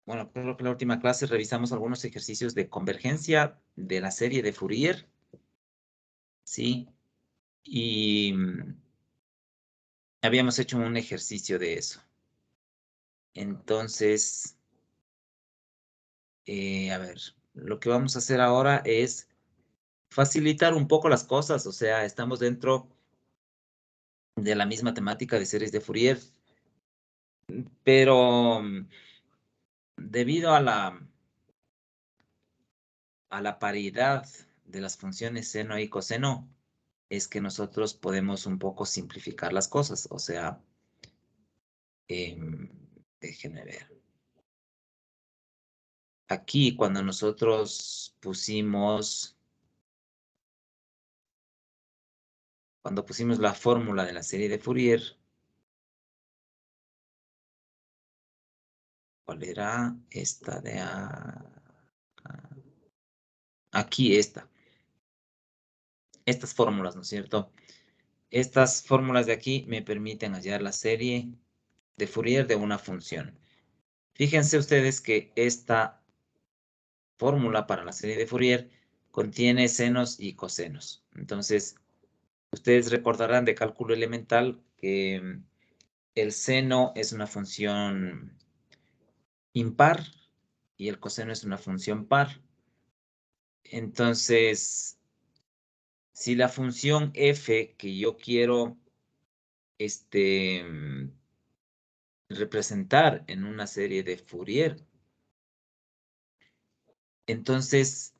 bueno, creo que en la última clase revisamos algunos ejercicios de convergencia de la serie de Fourier. Sí. Y habíamos hecho un ejercicio de eso. Entonces, a ver, lo que vamos a hacer ahora es facilitar un poco las cosas. O sea, estamos dentro de la misma temática de series de Fourier, pero debido a la paridad de las funciones seno y coseno, es que nosotros podemos un poco simplificar las cosas. O sea, déjenme ver. Aquí, cuando nosotros pusimos la fórmula de la serie de Fourier, ¿cuál era esta de aquí? Estas fórmulas, ¿no es cierto? Estas fórmulas de aquí me permiten hallar la serie de Fourier de una función. Fíjense ustedes que esta fórmula para la serie de Fourier contiene senos y cosenos. Entonces, ustedes recordarán de cálculo elemental que el seno es una función impar y el coseno es una función par. Entonces, si la función f que yo quiero representar en una serie de Fourier, entonces,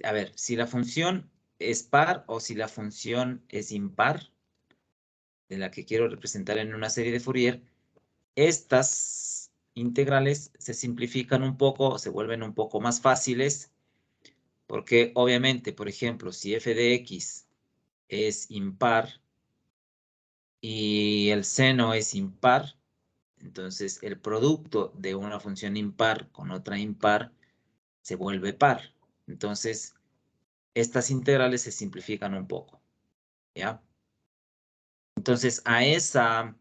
a ver, si la función es par o si la función es impar, de la que quiero representar en una serie de Fourier, estas integrales se simplifican un poco, se vuelven un poco más fáciles, porque obviamente, por ejemplo, si f de x es impar y el seno es impar, entonces el producto de una función impar con otra impar se vuelve par. Entonces, estas integrales se simplifican un poco, ¿ya? Entonces, a esa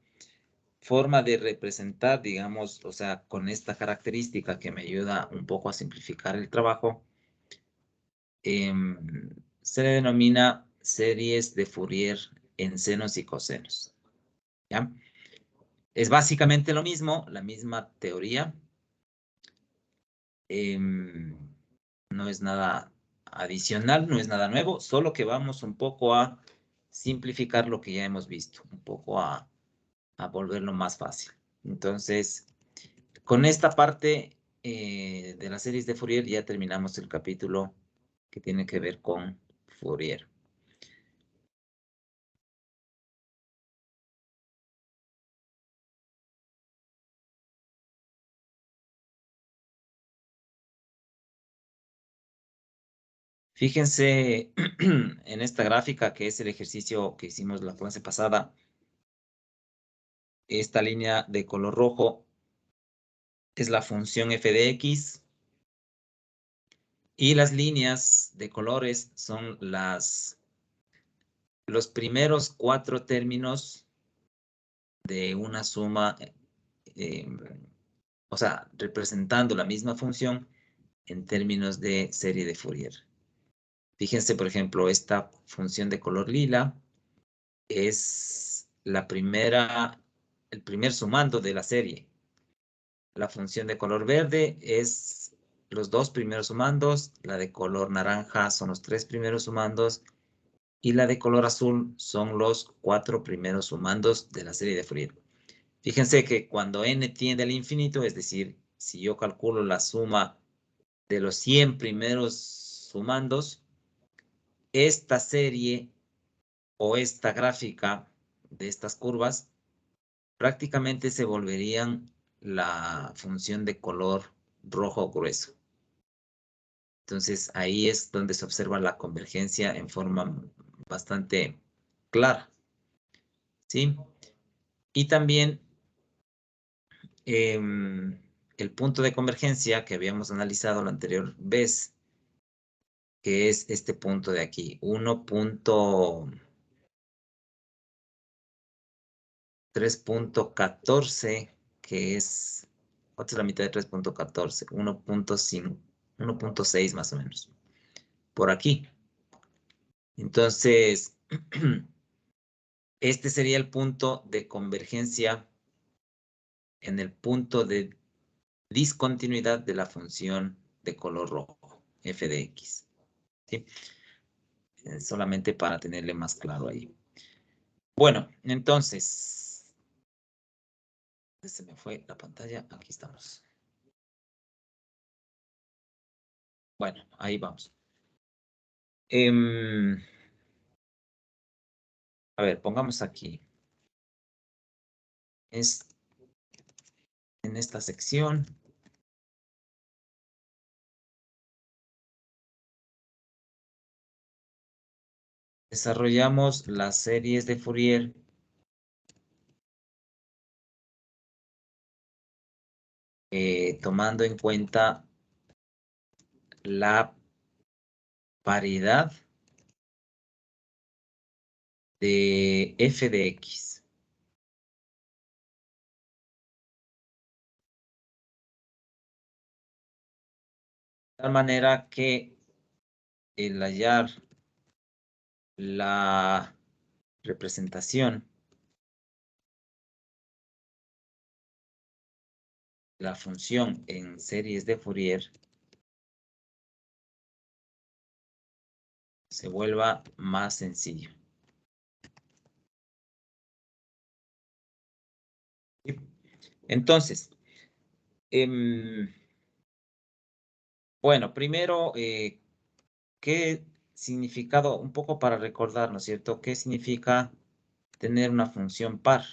forma de representar, digamos, o sea, con esta característica que me ayuda un poco a simplificar el trabajo, se le denomina series de Fourier en senos y cosenos, ¿ya? Es básicamente lo mismo, la misma teoría. No es nada adicional, no es nada nuevo, solo que vamos un poco a simplificar lo que ya hemos visto, un poco a volverlo más fácil. Entonces, con esta parte de las series de Fourier ya terminamos el capítulo que tiene que ver con Fourier. Fíjense en esta gráfica que es el ejercicio que hicimos la clase pasada. Esta línea de color rojo es la función f de x. Y las líneas de colores son los primeros 4 términos de una suma, o sea, representando la misma función en términos de serie de Fourier. Fíjense, por ejemplo, esta función de color lila es el primer sumando de la serie. La función de color verde es los 2 primeros sumandos, la de color naranja son los 3 primeros sumandos, y la de color azul son los 4 primeros sumandos de la serie de Fourier. Fíjense que cuando n tiende al infinito, es decir, si yo calculo la suma de los 100 primeros sumandos, esta serie o esta gráfica de estas curvas prácticamente se volverían la función de color rojo grueso. Entonces ahí es donde se observa la convergencia en forma bastante clara, ¿sí? Y también el punto de convergencia que habíamos analizado la anterior vez, que es este punto de aquí, 1.3.14, que es, ¿cuánto es la mitad de 3.14? 1.5, 1.6 más o menos. Por aquí. Entonces, este sería el punto de convergencia en el punto de discontinuidad de la función de color rojo, f de x. ¿Sí? Solamente para tenerle más claro ahí. Bueno, entonces, se me fue la pantalla, aquí estamos. Bueno, ahí vamos. A ver, pongamos aquí. En esta sección. Desarrollamos las series de Fourier tomando en cuenta la paridad de f de x. De tal manera que el hallar la representación, la función en series de Fourier, se vuelva más sencillo. Entonces, bueno, primero, ¿qué significado? Un poco para recordar, ¿no es cierto? ¿Qué significa tener una función par?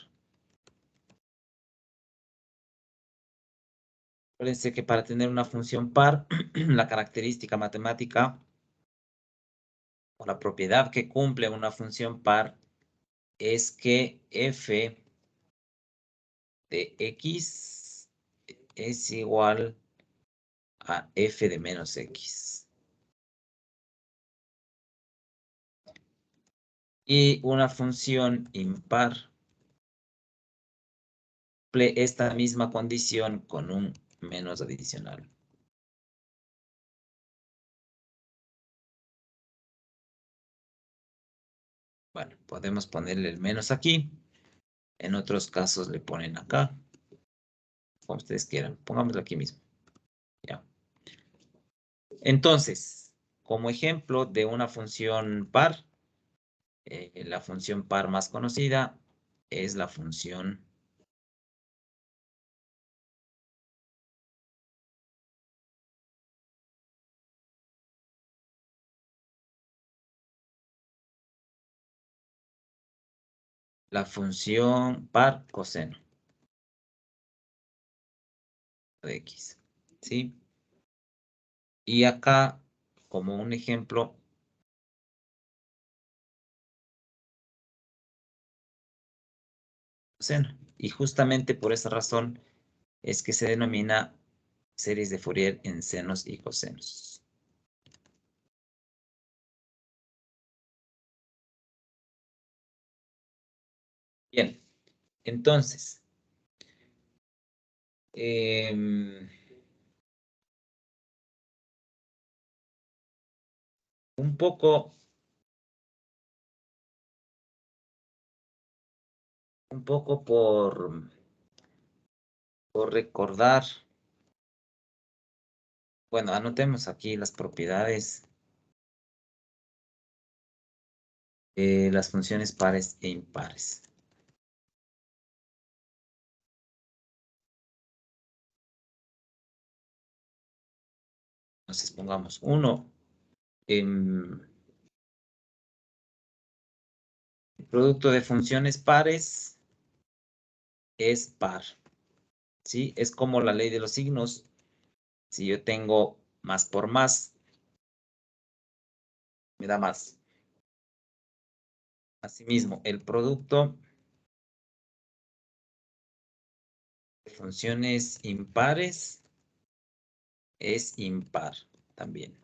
Acuérdense que para tener una función par, la característica matemática o la propiedad que cumple una función par es que f de x es igual a f de menos x. Y una función impar cumple esta misma condición con un menos adicional. Bueno, podemos ponerle el menos aquí. En otros casos le ponen acá. Como ustedes quieran. Pongámoslo aquí mismo. Ya. Entonces, como ejemplo de una función par, la función par más conocida es la función par coseno de x. ¿Sí? Y acá, como un ejemplo, coseno. Y justamente por esa razón es que se denomina series de Fourier en senos y cosenos. Bien, entonces, un poco por recordar, bueno, anotemos aquí las propiedades de las funciones pares e impares. Entonces pongamos 1. El producto de funciones pares es par. ¿Sí? Es como la ley de los signos. Si yo tengo más por más, me da más. Asimismo, el producto de funciones impares es impar también.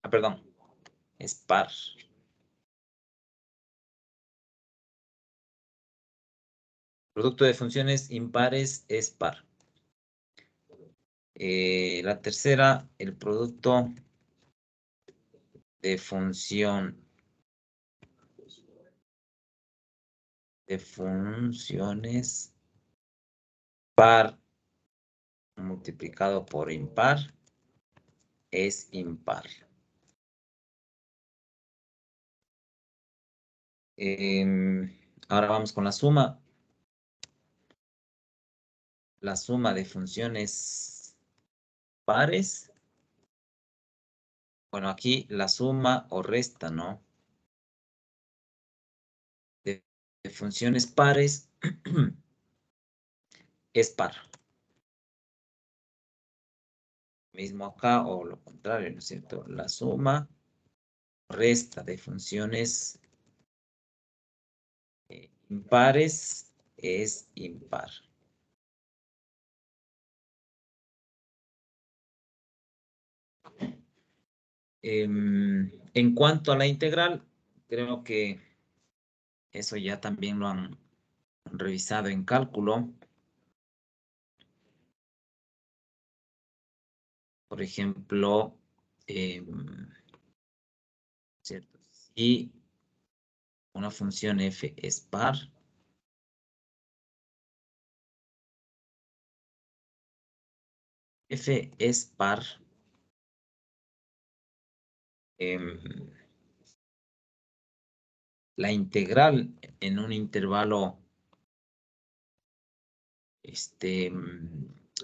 Ah, perdón, es par. Producto de funciones impares es par. La tercera, el producto de funciones par multiplicado por impar es impar. Ahora vamos con la suma. La suma de funciones pares. Bueno, aquí la suma o resta, ¿no? De funciones pares es par. Mismo acá o lo contrario, ¿no es cierto? La suma o resta de funciones impares es impar. En cuanto a la integral, creo que eso ya también lo han revisado en cálculo. Por ejemplo, ¿cierto? Si una función f es par, f es par, la integral en un intervalo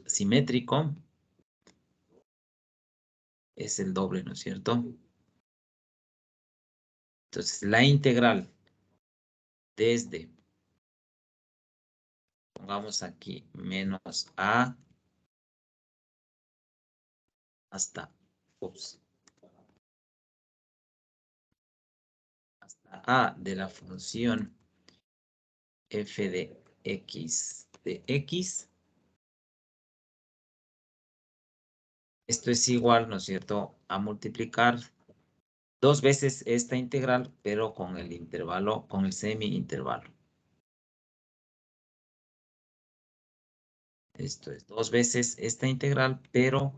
simétrico es el doble, ¿no es cierto? Entonces, la integral desde, pongamos aquí, menos a hasta, hasta a de la función f de x, esto es igual, ¿no es cierto?, a multiplicar dos veces esta integral, pero con el intervalo, con el semi-intervalo. Esto es dos veces esta integral, pero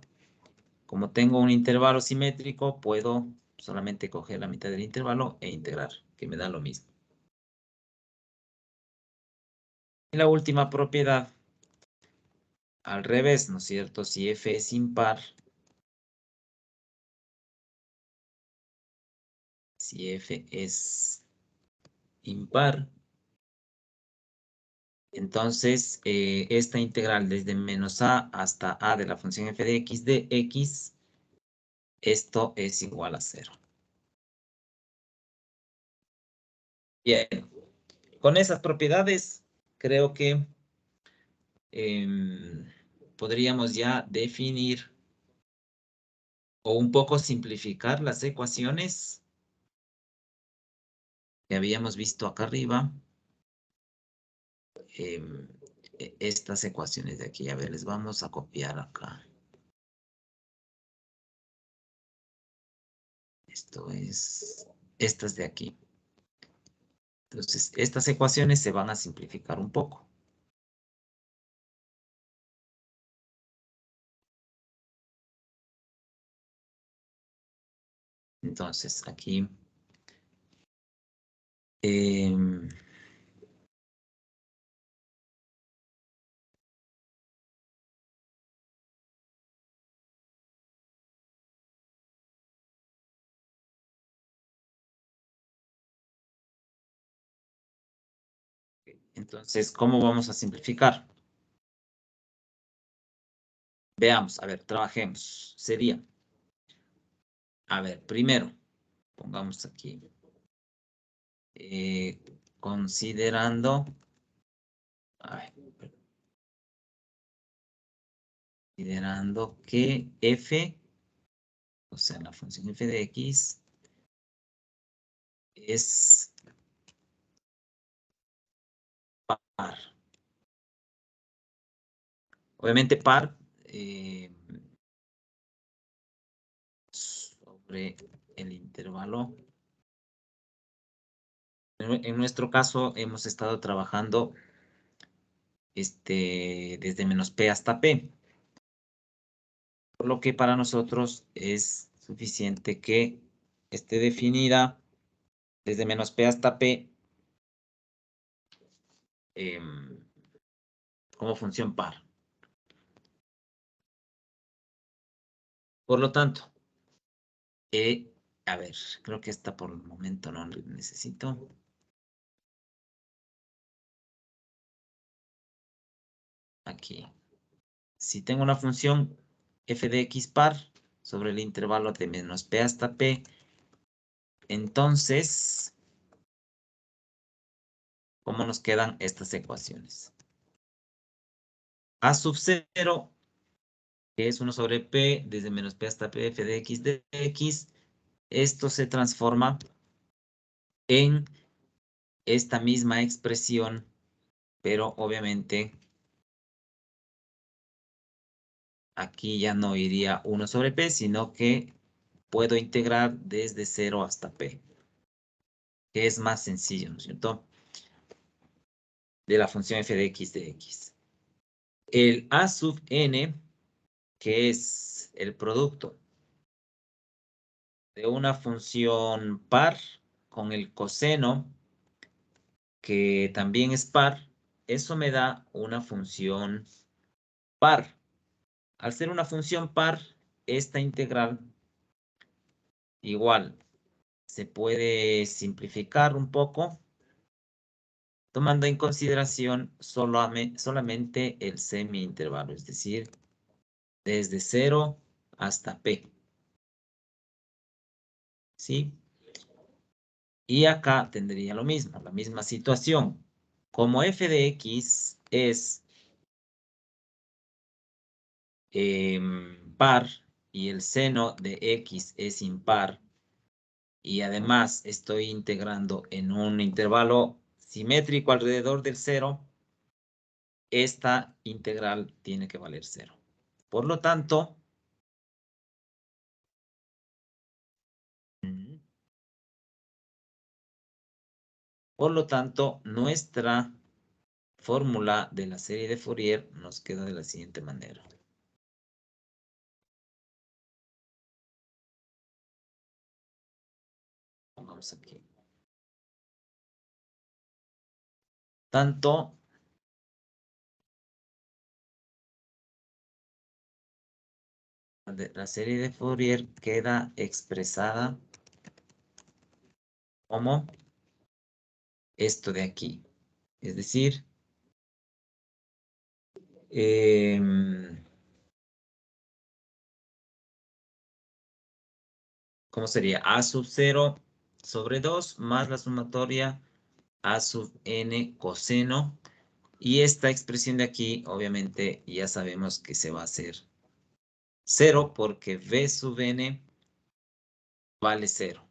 como tengo un intervalo simétrico, puedo solamente coger la mitad del intervalo e integrar, que me da lo mismo. Y la última propiedad, al revés, ¿no es cierto? Si f es impar, si f es impar, entonces esta integral desde menos a hasta a de la función f de x, esto es igual a 0. Bien, con esas propiedades creo que podríamos ya definir o un poco simplificar las ecuaciones que habíamos visto acá arriba. Estas ecuaciones de aquí, a ver, les vamos a copiar acá. Esto es, estas de aquí. Entonces, estas ecuaciones se van a simplificar un poco. Entonces, aquí entonces, ¿cómo vamos a simplificar? Veamos, a ver, trabajemos. Sería, a ver, primero, pongamos aquí, considerando, ay, considerando que f, o sea, la función f de x es par. Obviamente par sobre el intervalo. En nuestro caso hemos estado trabajando desde menos P hasta P. Por lo que para nosotros es suficiente que esté definida desde menos P hasta P como función par. Por lo tanto, a ver, creo que esta por el momento no necesito. Aquí. Si tengo una función f de x par sobre el intervalo de menos P hasta P, entonces, ¿cómo nos quedan estas ecuaciones? A sub 0, que es 1 sobre P, desde menos P hasta P, f de x, esto se transforma en esta misma expresión, pero obviamente aquí ya no iría 1 sobre P, sino que puedo integrar desde 0 hasta P, que es más sencillo, ¿no es cierto? De la función f de x. El a sub n, que es el producto de una función par con el coseno, que también es par, eso me da una función par. Al ser una función par, esta integral igual se puede simplificar un poco, tomando en consideración solamente el semi-intervalo, es decir, desde 0 hasta P. ¿Sí? Y acá tendría lo mismo, la misma situación. Como f de x es par y el seno de x es impar, y además estoy integrando en un intervalo simétrico alrededor del 0, esta integral tiene que valer 0. Por lo tanto, nuestra fórmula de la serie de Fourier nos queda de la siguiente manera. Pongamos aquí. Tanto la serie de Fourier queda expresada como esto de aquí. Es decir, ¿cómo sería? A sub 0 sobre 2 más la sumatoria A sub n coseno. Y esta expresión de aquí, obviamente, ya sabemos que se va a hacer 0 porque V sub n vale 0.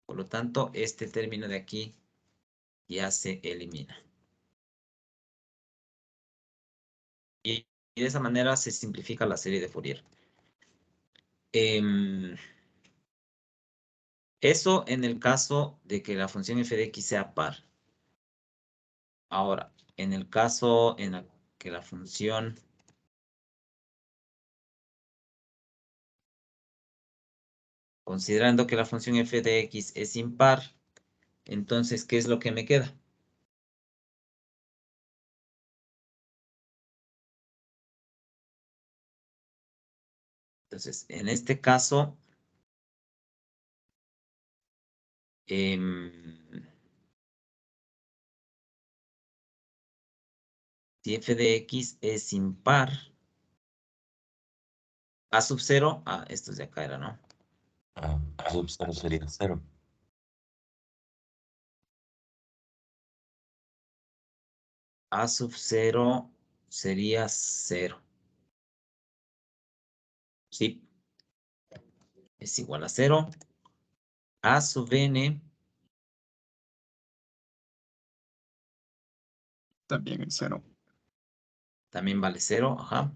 Por lo tanto, este término de aquí ya se elimina. Y de esa manera se simplifica la serie de Fourier. Eso en el caso de que la función f de x sea par. Ahora, en el caso en el que la función considerando que la función f de x es impar, entonces, ¿qué es lo que me queda? Entonces, en este caso, si f de x es impar, a sub 0, esto de acá era, ¿no? A sub 0 sería 0. A sub 0 sería 0. Sí, es igual a 0. A sub n también es 0. también vale 0, ajá.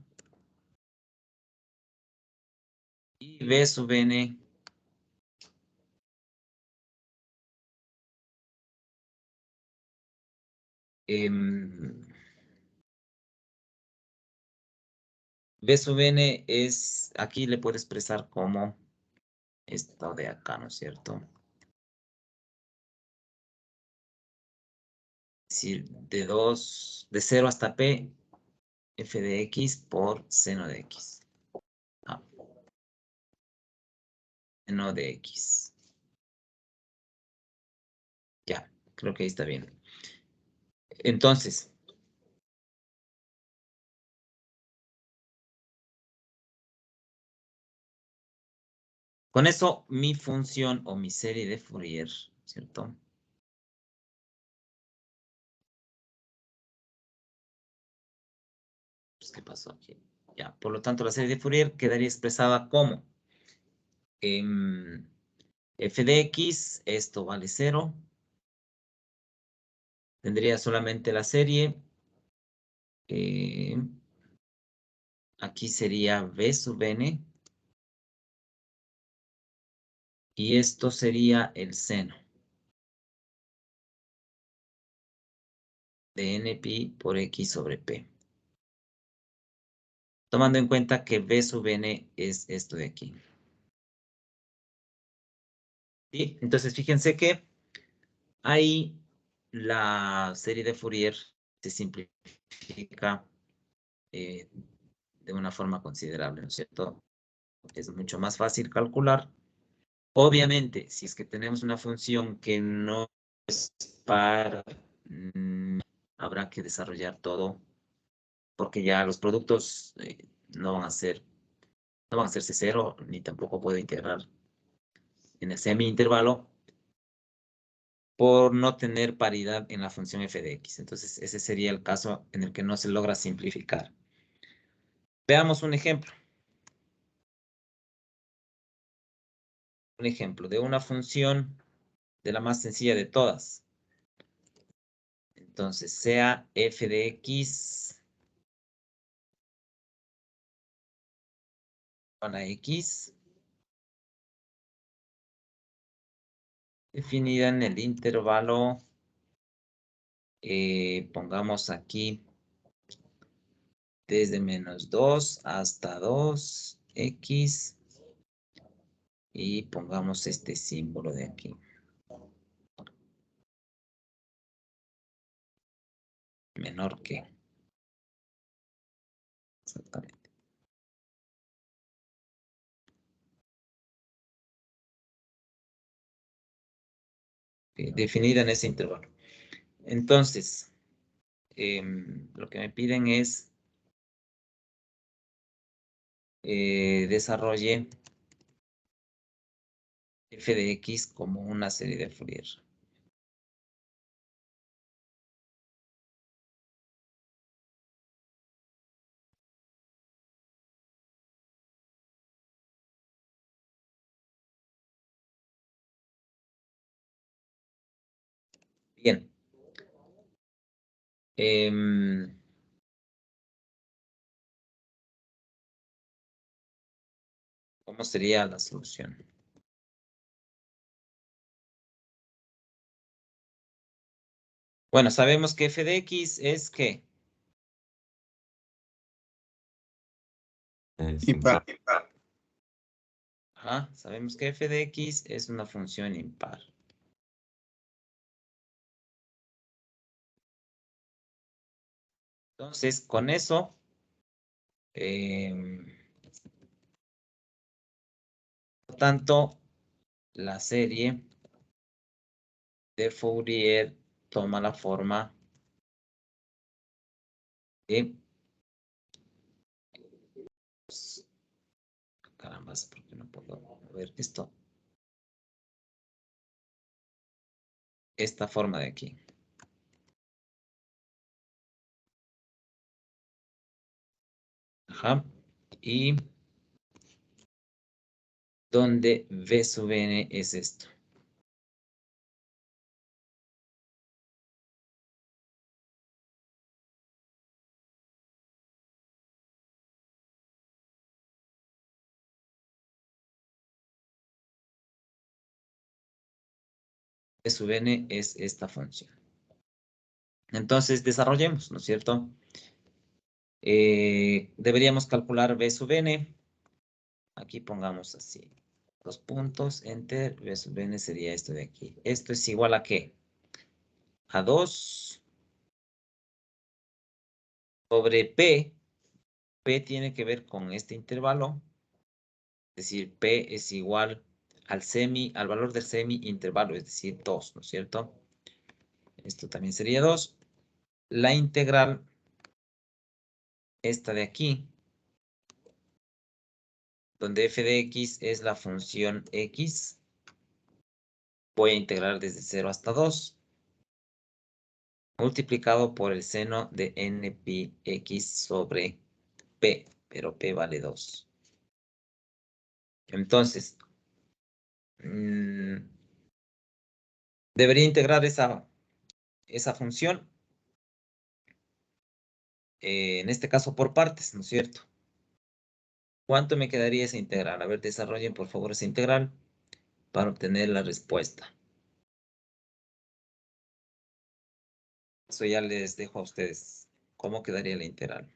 Y b sub n B sub n es, aquí le puedo expresar como esto de acá, ¿no es cierto? Es decir, de 0 hasta p, f de x por seno de x. Ah, seno de x. Ya, creo que ahí está bien. Entonces, con eso, mi función o mi serie de Fourier, ¿cierto? Pues, ¿qué pasó aquí? Ya, por lo tanto, la serie de Fourier quedaría expresada como f de x, esto vale 0. Tendría solamente la serie. Aquí sería b sub n. Y esto sería el seno de npi por x sobre p. Tomando en cuenta que b sub n es esto de aquí. ¿Sí? Entonces, fíjense que ahí la serie de Fourier se simplifica de una forma considerable, ¿no es cierto? Es mucho más fácil calcular. Obviamente, si es que tenemos una función que no es par, habrá que desarrollar todo, porque ya los productos no van a ser, no van a hacerse cero, ni tampoco puedo integrar en el semi-intervalo por no tener paridad en la función f de x. Entonces, ese sería el caso en el que no se logra simplificar. Veamos un ejemplo. Un ejemplo de una función de la más sencilla de todas. Entonces, sea f de x para x definida en el intervalo, pongamos aquí desde -2 hasta 2x y pongamos este símbolo de aquí. Menor que. Exactamente. Definida en ese intervalo. Entonces, lo que me piden es desarrolle f de x como una serie de Fourier. Bien. ¿Cómo sería la solución? Bueno, sabemos que f de x es ¿qué? Impar. Ajá, sabemos que f de x es una función impar. Entonces, con eso, por tanto, la serie de Fourier toma la forma de... Caramba, ¿por qué no puedo ver esto? Esta forma de aquí. Ajá. Y donde v sub n es esto. V sub n es esta función. Entonces, desarrollemos, ¿no es cierto? Deberíamos calcular b sub n. Aquí pongamos así. 2 puntos, enter, b sub n sería esto de aquí. ¿Esto es igual a qué? A 2 sobre p. P tiene que ver con este intervalo. Es decir, P es igual al valor del semi-intervalo, es decir, 2, ¿no es cierto? Esto también sería 2. La integral, esta de aquí, donde f de x es la función x, voy a integrar desde 0 hasta 2, multiplicado por el seno de n pi x sobre p, pero p vale 2. Entonces, debería integrar esa función, en este caso por partes, ¿no es cierto? ¿Cuánto me quedaría esa integral? A ver, desarrollen por favor esa integral para obtener la respuesta. Eso ya les dejo a ustedes. ¿Cómo quedaría la integral?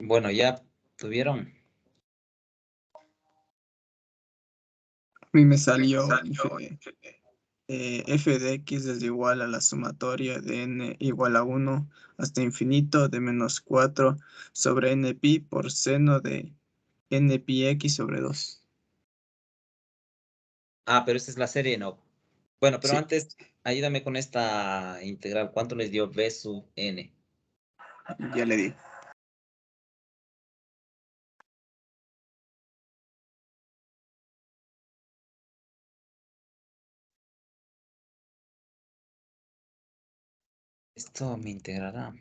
Bueno, ya tuvieron. A mí me salió f de x es igual a la sumatoria de n igual a 1 hasta infinito de menos 4 sobre n pi por seno de n pi x sobre 2. Ah, pero esta es la serie, no. Bueno, pero Sí, antes, ayúdame con esta integral. ¿Cuánto les dio b sub n? ya le di. Esto me integrará.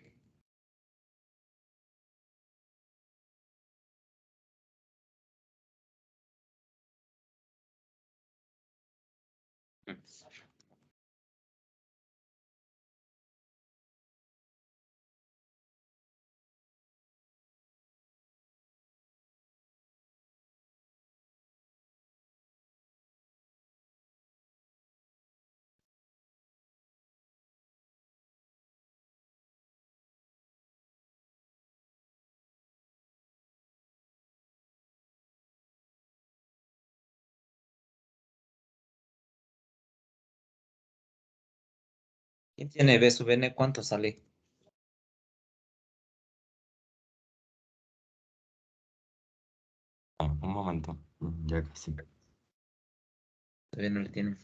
¿Quién tiene b sub n? ¿Cuánto sale? Ah, un momento. Ya casi. Todavía no le tienen.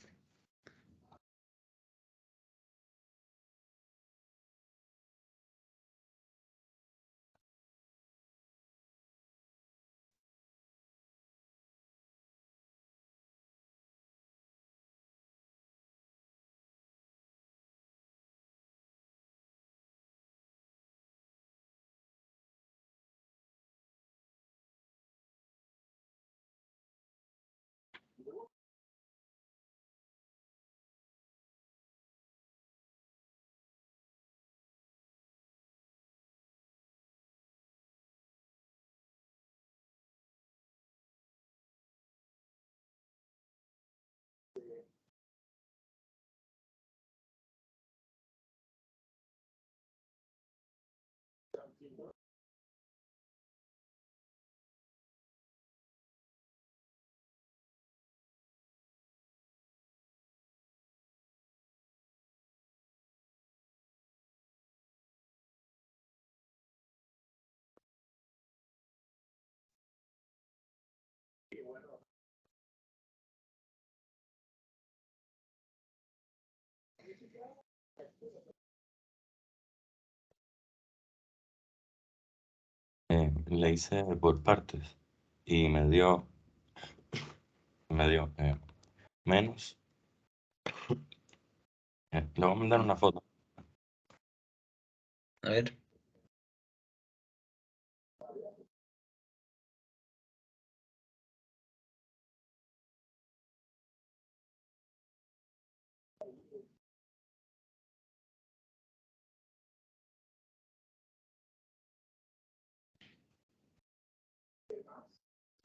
Le hice por partes y me dio menos. Le voy a mandar una foto. A ver.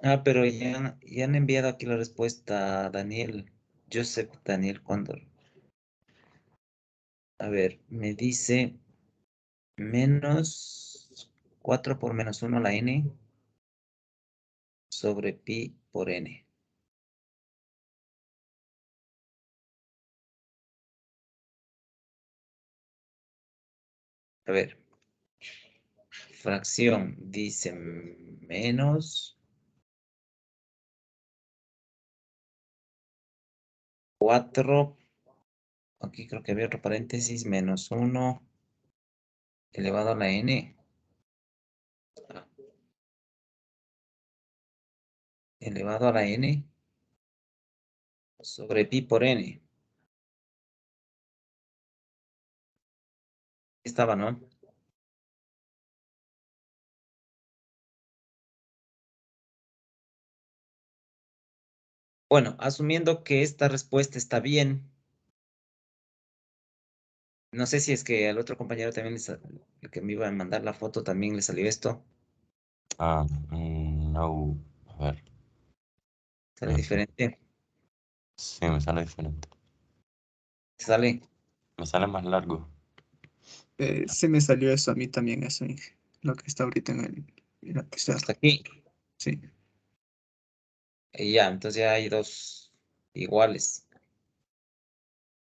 Ah, pero ya han enviado aquí la respuesta a Daniel. Joseph Daniel Cóndor. A ver, me dice menos 4 por menos 1 la n sobre pi por n. A ver, fracción dice menos 4, aquí creo que había otro paréntesis, menos 1 elevado a la n, elevado a la n sobre pi por n. Estaba, ¿no? Bueno, asumiendo que esta respuesta está bien, no sé si es que al otro compañero también, el que me iba a mandar la foto, también le salió esto. Ah, no. A ver. Sale diferente. Sí, me sale diferente. Sale. Me sale más largo. Se me salió eso a mí también, eso, Inge, lo que está ahorita en el Mira que está. Hasta aquí. Sí. Y ya, entonces ya hay dos iguales.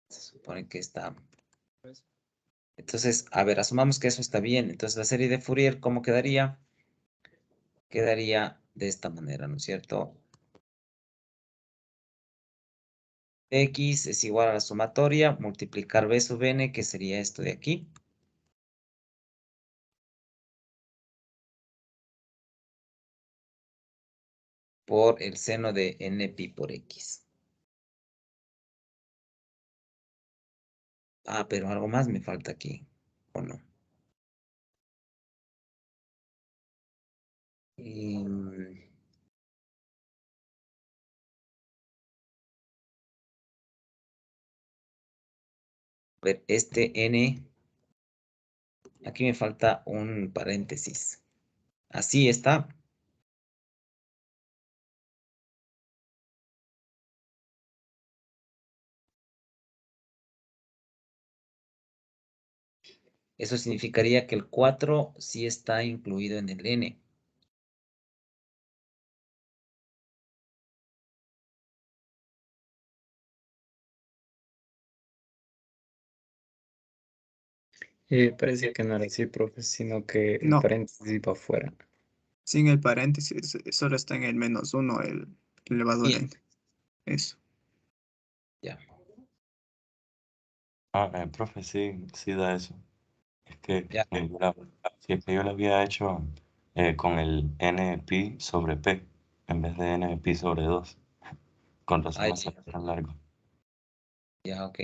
Se supone que está. Entonces, a ver, asumamos que eso está bien. Entonces, la serie de Fourier, ¿cómo quedaría? Quedaría de esta manera, ¿no es cierto? X es igual a la sumatoria, multiplicar B sub n, que sería esto de aquí. Por el seno de npi por X. Ah, pero algo más me falta aquí, ¿o no? A ver, este n, aquí me falta un paréntesis. Así está. Eso significaría que el 4 sí está incluido en el n. Parece que no era así, profe, sino que el No, paréntesis iba afuera. sin el paréntesis, solo está en el -1 el elevado al Bien, n. Eso. ya. Profe, sí, sí da eso. Es que Ya. si es que yo lo había hecho con el NPi sobre P en vez de NPi sobre 2. Con razón Ahí, me salió tan largo. ya, ok.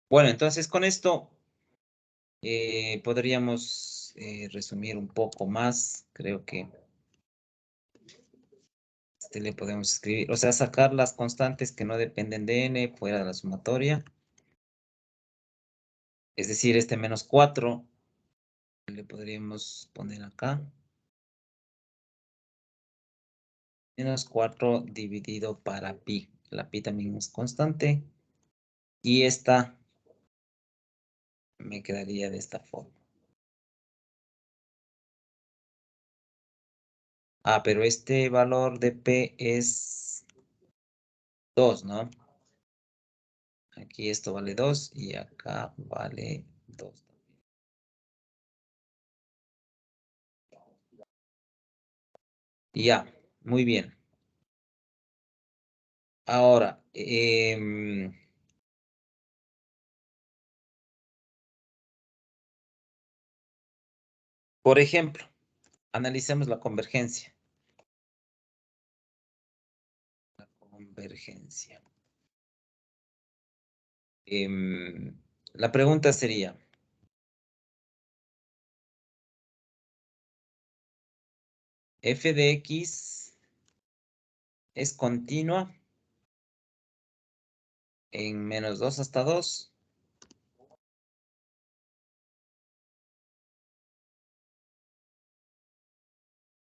Bueno, entonces con esto podríamos resumir un poco más. Creo que le podemos escribir, o sea, sacar las constantes que no dependen de n fuera de la sumatoria. Es decir, este -4 le podríamos poner acá. -4 dividido para pi. La pi también es constante. Y esta me quedaría de esta forma. Ah, pero este valor de p es 2, ¿no? Aquí esto vale 2 y acá vale 2. Ya, muy bien. Ahora, por ejemplo, analicemos la convergencia. La convergencia. La pregunta sería, ¿f de x es continua en -2 hasta 2?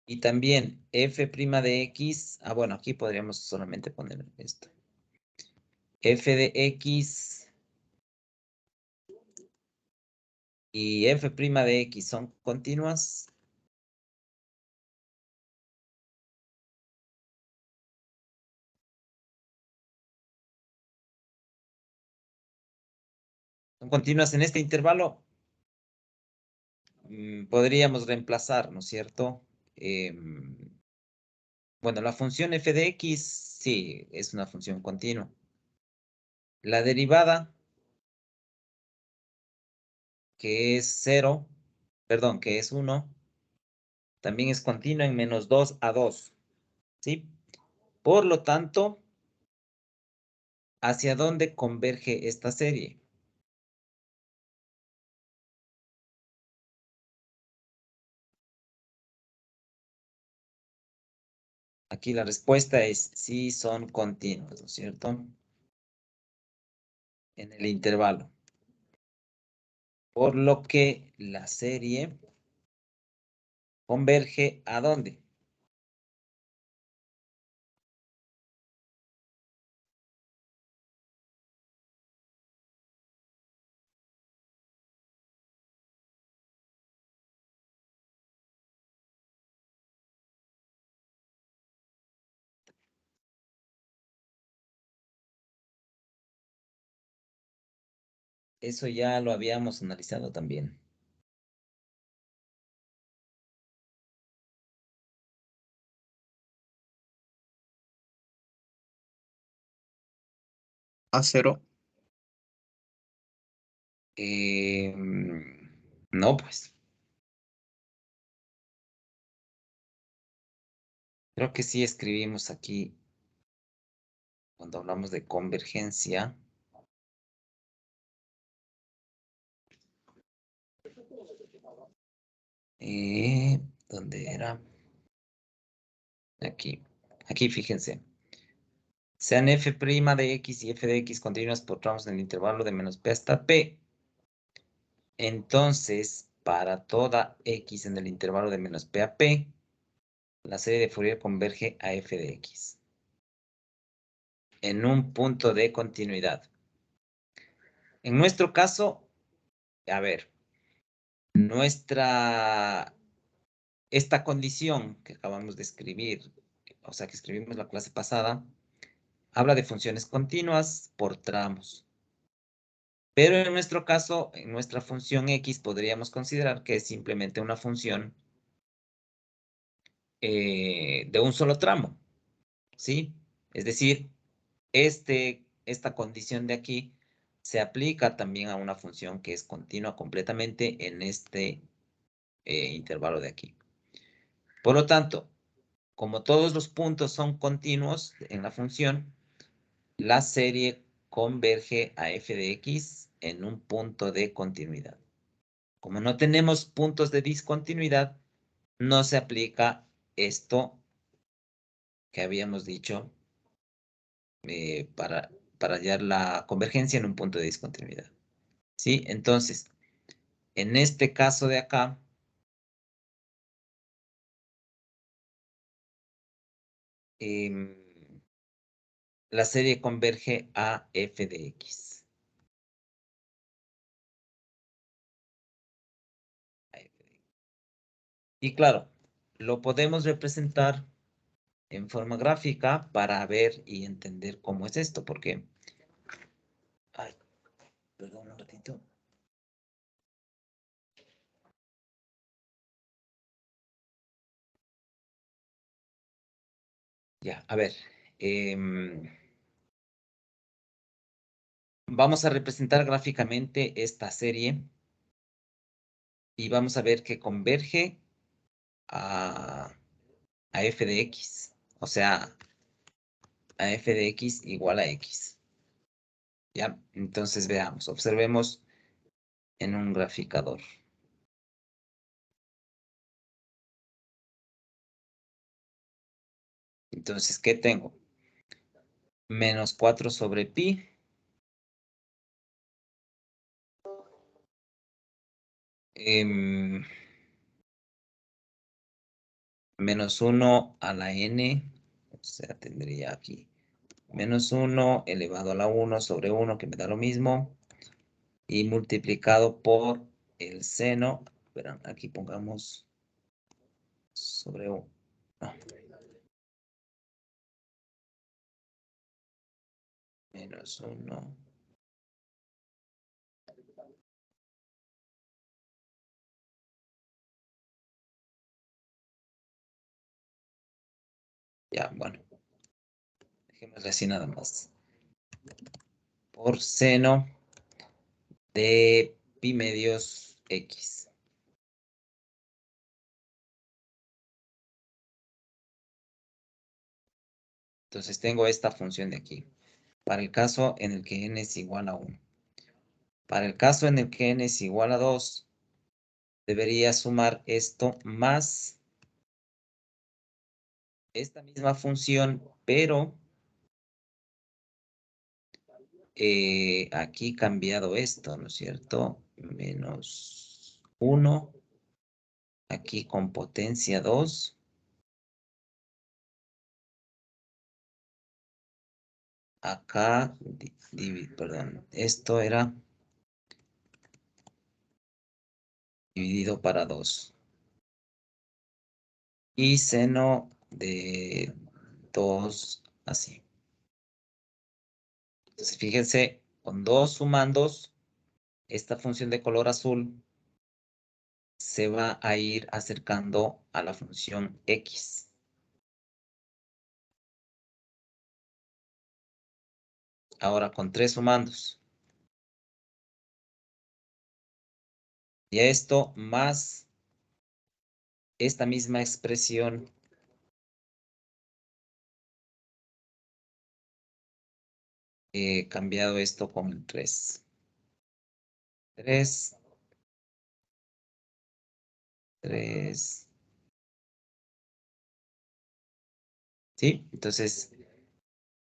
Y también f' de x, bueno, aquí podríamos solamente poner esto. F de x y f' de x son continuas. Son continuas en este intervalo. Podríamos reemplazar, ¿no es cierto? Bueno, la función f de x, sí, es una función continua. La derivada, que es 0, perdón, que es 1, también es continua en -2 a 2, ¿sí? Por lo tanto, ¿hacia dónde converge esta serie? Aquí la respuesta es sí son continuas, ¿no es cierto? En el intervalo. Por lo que la serie converge ¿a dónde? Eso ya lo habíamos analizado también. A 0. No, pues. Creo que sí escribimos aquí, cuando hablamos de convergencia. ¿Dónde era? Aquí. Aquí, fíjense. Sean f' de x y f de x continuas por tramos en el intervalo de menos p hasta p. Entonces, para toda x en el intervalo de menos p a p, la serie de Fourier converge a f de x en un punto de continuidad. En nuestro caso, a ver, esta condición que acabamos de escribir, o sea, que escribimos la clase pasada, habla de funciones continuas por tramos. Pero en nuestro caso, en nuestra función x, podríamos considerar que es simplemente una función de un solo tramo, ¿sí? Es decir, esta condición de aquí se aplica también a una función que es continua completamente en este intervalo de aquí. Por lo tanto, como todos los puntos son continuos en la función, la serie converge a f de x en un punto de continuidad. Como no tenemos puntos de discontinuidad, no se aplica esto que habíamos dicho para hallar la convergencia en un punto de discontinuidad. ¿Sí? Entonces, en este caso de acá, la serie converge a f de x. Y claro, lo podemos representar en forma gráfica para ver y entender cómo es esto, porque... Ay, perdón un ratito. Ya, a ver. Vamos a representar gráficamente esta serie y vamos a ver que converge a f de x. O sea, a f de x igual a x. ¿Ya? Entonces veamos, observemos en un graficador. Entonces, ¿qué tengo? Menos 4 sobre pi. Menos 1 a la n. O sea, tendría aquí menos 1 elevado a la 1 sobre 1, que me da lo mismo. Y multiplicado por el seno. Verán, aquí pongamos sobre 1. No. Menos 1. Ya, bueno. Dejémosle así nada más. Por seno de pi medios x. Entonces tengo esta función de aquí. Para el caso en el que n es igual a 1. Para el caso en el que n es igual a 2, debería sumar esto más esta misma función, pero aquí cambiado esto, ¿no es cierto? Menos 1, aquí con potencia 2. Acá, perdón, esto era dividido para 2. Y seno de 2, así. Entonces, fíjense, con 2 sumandos, esta función de color azul se va a ir acercando a la función X. Ahora con 3 sumandos. Y a esto más esta misma expresión he cambiado esto con el 3. 3. 3. ¿Sí? Entonces,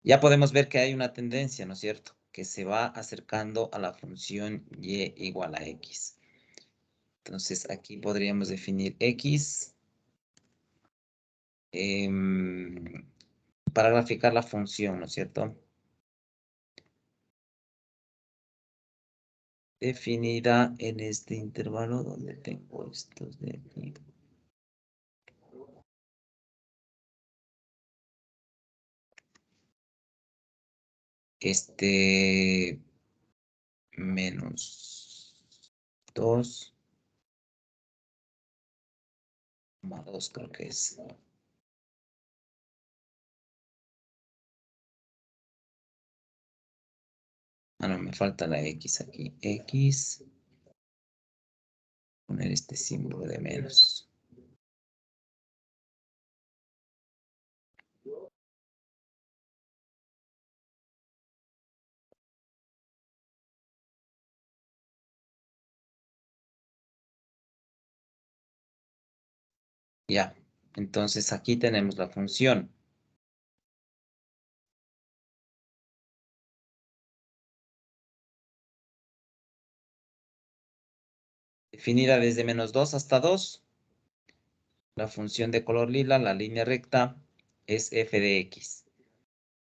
ya podemos ver que hay una tendencia, ¿no es cierto? Que se va acercando a la función y igual a x. Entonces, aquí podríamos definir x para graficar la función, ¿no es cierto? Definida en este intervalo donde tengo estos de aquí. Menos 2, 2 creo que es. Ah, no, me falta la X aquí. X. Poner este símbolo de menos. Ya, entonces aquí tenemos la función. Definida desde menos 2 hasta 2. La función de color lila, la línea recta, es f de x.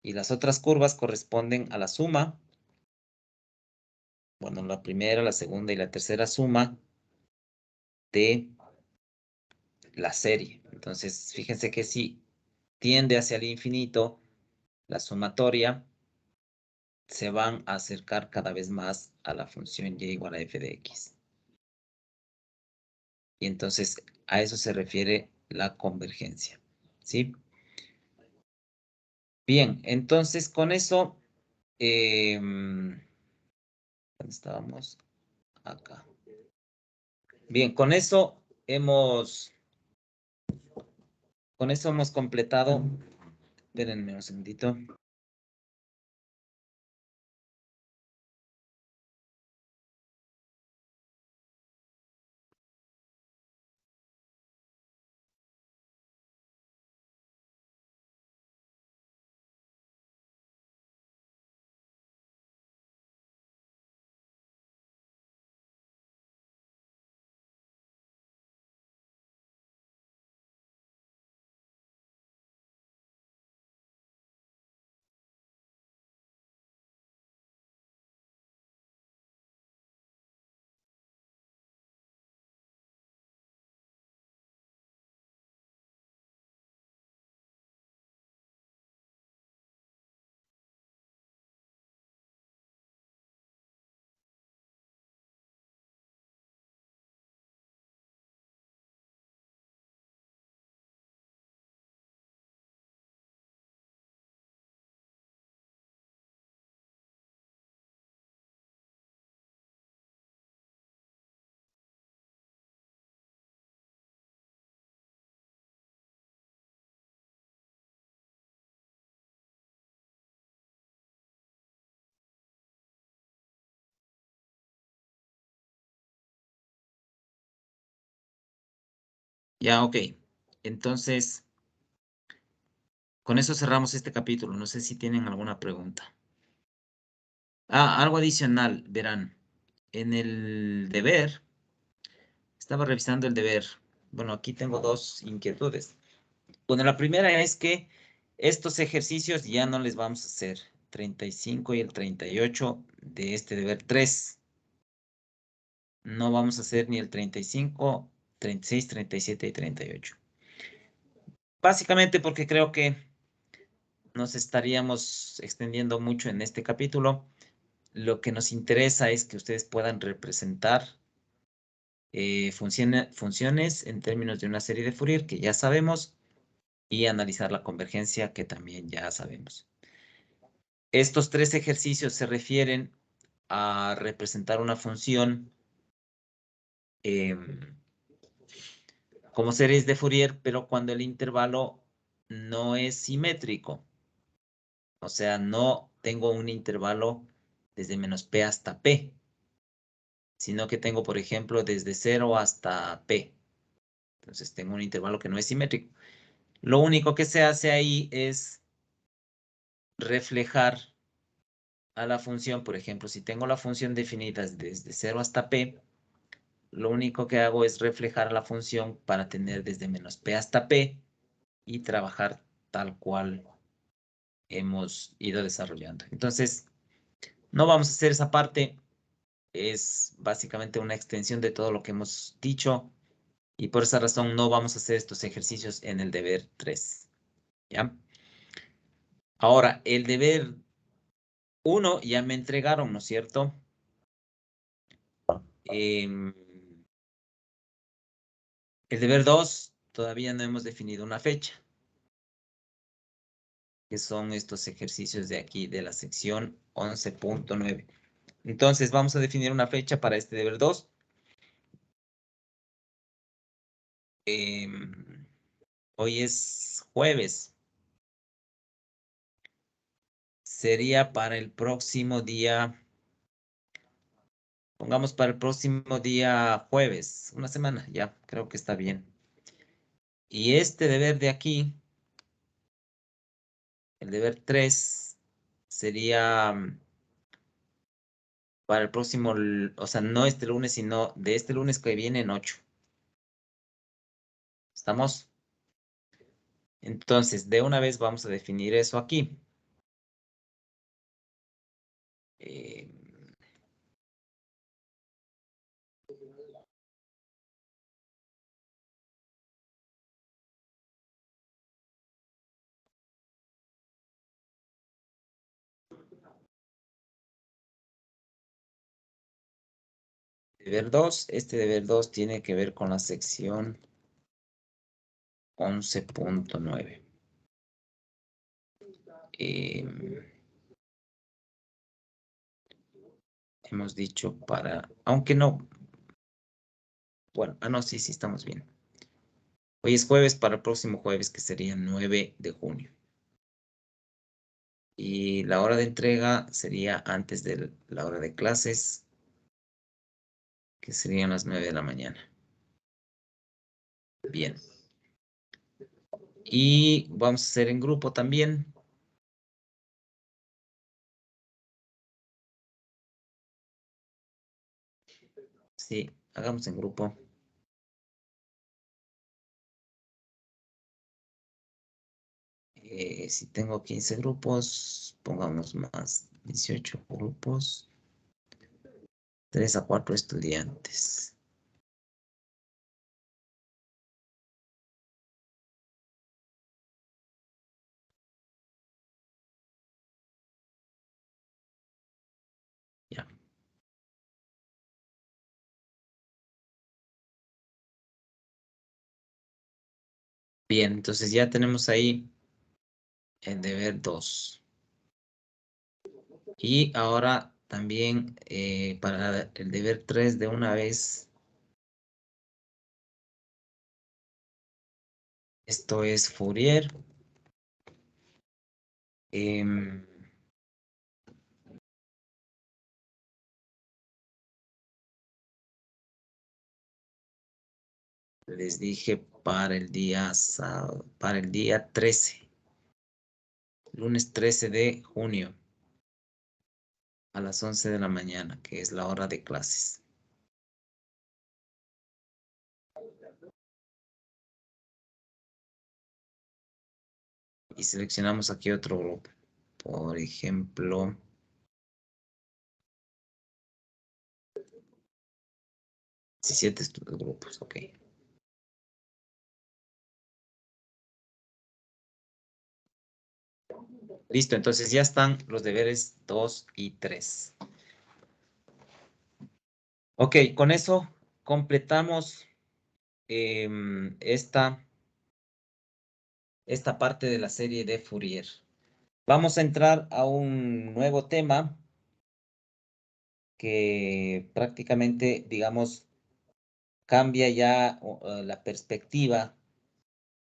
Y las otras curvas corresponden a la suma. Bueno, la primera, la segunda y la tercera suma de la serie. Entonces, fíjense que si tiende hacia el infinito, la sumatoria se van a acercar cada vez más a la función y igual a f de x. Y entonces a eso se refiere la convergencia, ¿sí? Bien, entonces con eso, ¿dónde estábamos? Acá. Bien, con eso hemos completado. Espérenme un segundito. Ya, ok. Entonces, con eso cerramos este capítulo. No sé si tienen alguna pregunta. Ah, algo adicional, verán. En el deber, estaba revisando el deber. Bueno, aquí tengo dos inquietudes. Bueno, la primera es que estos ejercicios ya no les vamos a hacer. 35 y el 38 de este deber 3. No vamos a hacer ni el 35, 36, 37 y 38. Básicamente porque creo que nos estaríamos extendiendo mucho en este capítulo lo que nos interesa es que ustedes puedan representar funciones en términos de una serie de Fourier que ya sabemos y analizar la convergencia que también ya sabemos. Estos 3 ejercicios se refieren a representar una función como series de Fourier, pero cuando el intervalo no es simétrico. O sea, no tengo un intervalo desde menos p hasta p, sino que tengo, por ejemplo, desde 0 hasta p. Entonces tengo un intervalo que no es simétrico. Lo único que se hace ahí es reflejar a la función, por ejemplo, si tengo la función definida desde 0 hasta p, lo único que hago es reflejar la función para tener desde menos p hasta p y trabajar tal cual hemos ido desarrollando. Entonces, no vamos a hacer esa parte. Es básicamente una extensión de todo lo que hemos dicho y por esa razón no vamos a hacer estos ejercicios en el deber 3. ¿Ya? Ahora, el deber 1 ya me entregaron, ¿no es cierto? El deber 2 todavía no hemos definido una fecha, que son estos ejercicios de aquí de la sección 11.9. Entonces vamos a definir una fecha para este deber 2. Hoy es jueves. Sería para el próximo día, pongamos para el próximo día jueves, una semana, ya, creo que está bien. Y este deber de aquí, el deber 3, sería para el próximo, o sea, no este lunes, sino de este lunes que viene en 8. ¿Estamos? Entonces, de una vez vamos a definir eso aquí. Deber 2, este deber 2 tiene que ver con la sección 11.9. Hemos dicho para, aunque no, bueno, no, sí, estamos bien. Hoy es jueves, para el próximo jueves, que sería 9 de junio. Y la hora de entrega sería antes de la hora de clases, que serían las 9 de la mañana. Bien. Y vamos a hacer en grupo también. Sí, hagamos en grupo. Si tengo 15 grupos, pongamos más 18 grupos. 3 a 4 estudiantes. Ya. Bien, entonces ya tenemos ahí el deber 2. Y ahora también para el deber 3 de una vez. Esto es Fourier. Les dije para el día para el día 13. Lunes 13 de junio. A las 11 de la mañana, que es la hora de clases. Y seleccionamos aquí otro grupo. Por ejemplo, 17 grupos, ok. Listo, entonces ya están los deberes 2 y 3. Ok, con eso completamos esta parte de la serie de Fourier. Vamos a entrar a un nuevo tema que prácticamente, digamos, cambia ya la perspectiva,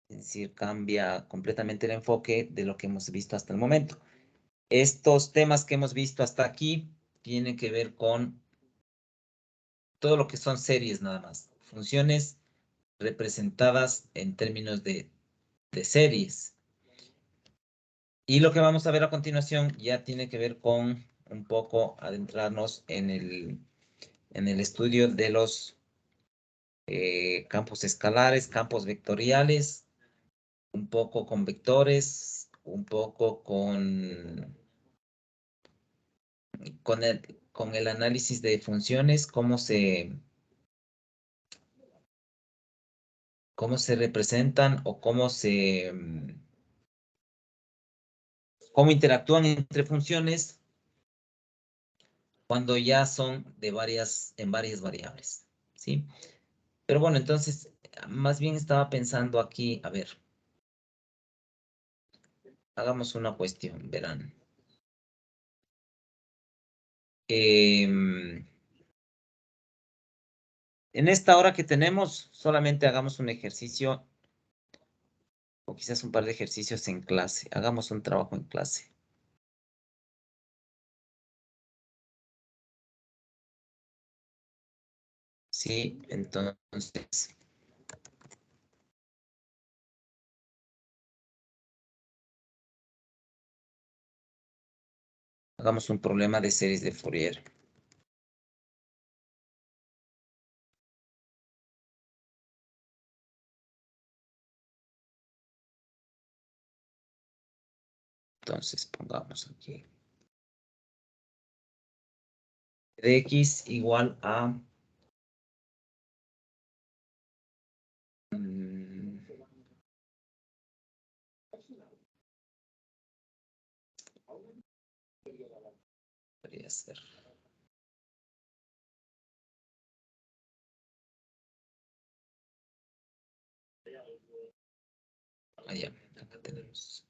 es decir, cambia completamente el enfoque de lo que hemos visto hasta el momento. Estos temas que hemos visto hasta aquí tienen que ver con todo lo que son series nada más, funciones representadas en términos de series. Y lo que vamos a ver a continuación ya tiene que ver con un poco adentrarnos en el estudio de los campos escalares, campos vectoriales, un poco con vectores, un poco con el análisis de funciones, cómo se representan o cómo interactúan entre funciones cuando ya son en varias variables, ¿sí? Pero bueno, entonces, más bien estaba pensando aquí, a ver, hagamos una cuestión, verán. En esta hora que tenemos, solamente hagamos un ejercicio, o quizás un par de ejercicios en clase. Hagamos un trabajo en clase. Sí, entonces, hagamos un problema de series de Fourier. Entonces, pongamos aquí. De x igual a... podría ser... Allá, acá tenemos.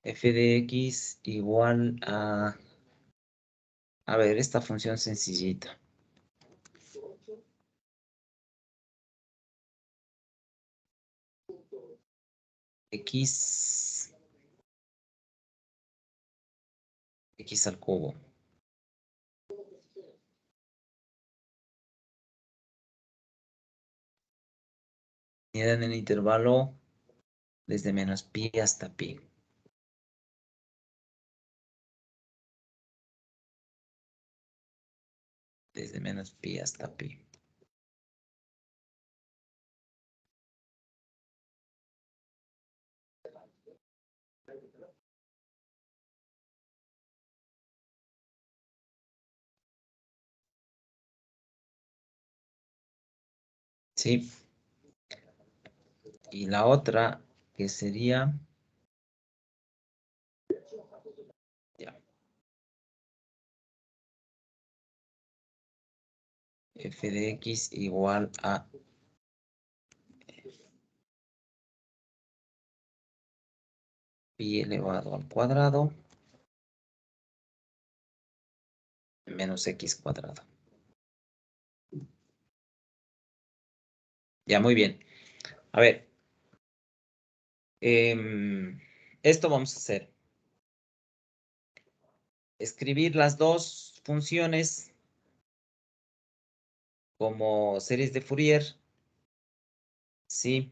F de x igual a... A ver, esta función sencillita. X al cubo. Unidad en el intervalo desde menos pi hasta pi. Desde menos pi hasta pi. Sí. Y la otra que sería... Ya. F de x igual a pi elevado al cuadrado menos x cuadrado. Ya, muy bien. A ver. Esto vamos a hacer. Escribir las dos funciones como series de Fourier, ¿sí?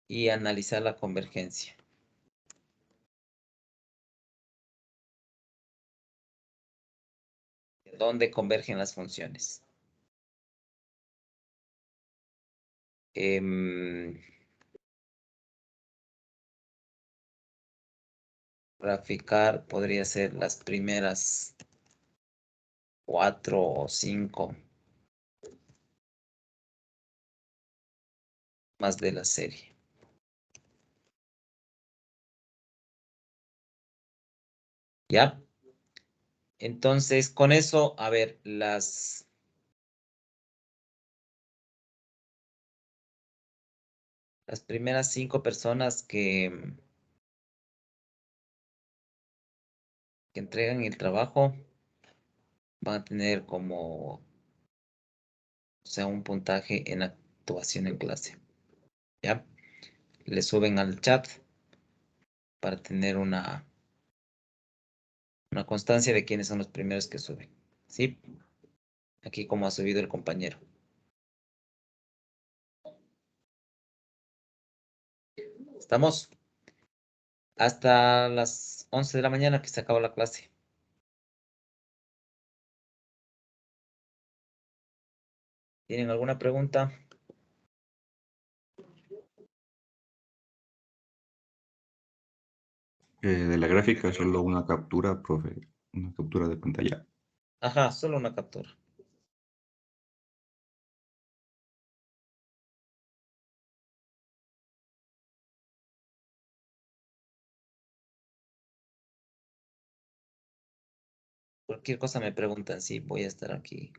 Y analizar la convergencia. ¿Dónde convergen las funciones? Graficar podría ser las primeras 4 o 5 más de la serie. ¿Ya? Entonces, con eso, a ver, las primeras 5 personas que entregan el trabajo van a tener como, o sea, un puntaje en actuación en clase. ¿Ya? Le suben al chat para tener una constancia de quiénes son los primeros que suben. ¿Sí? Aquí como ha subido el compañero. ¿Estamos? Hasta las 11 de la mañana que se acaba la clase. ¿Tienen alguna pregunta? De la gráfica, solo una captura, profe, una captura de pantalla. Ajá, solo una captura. Cualquier cosa me preguntan, sí, voy a estar aquí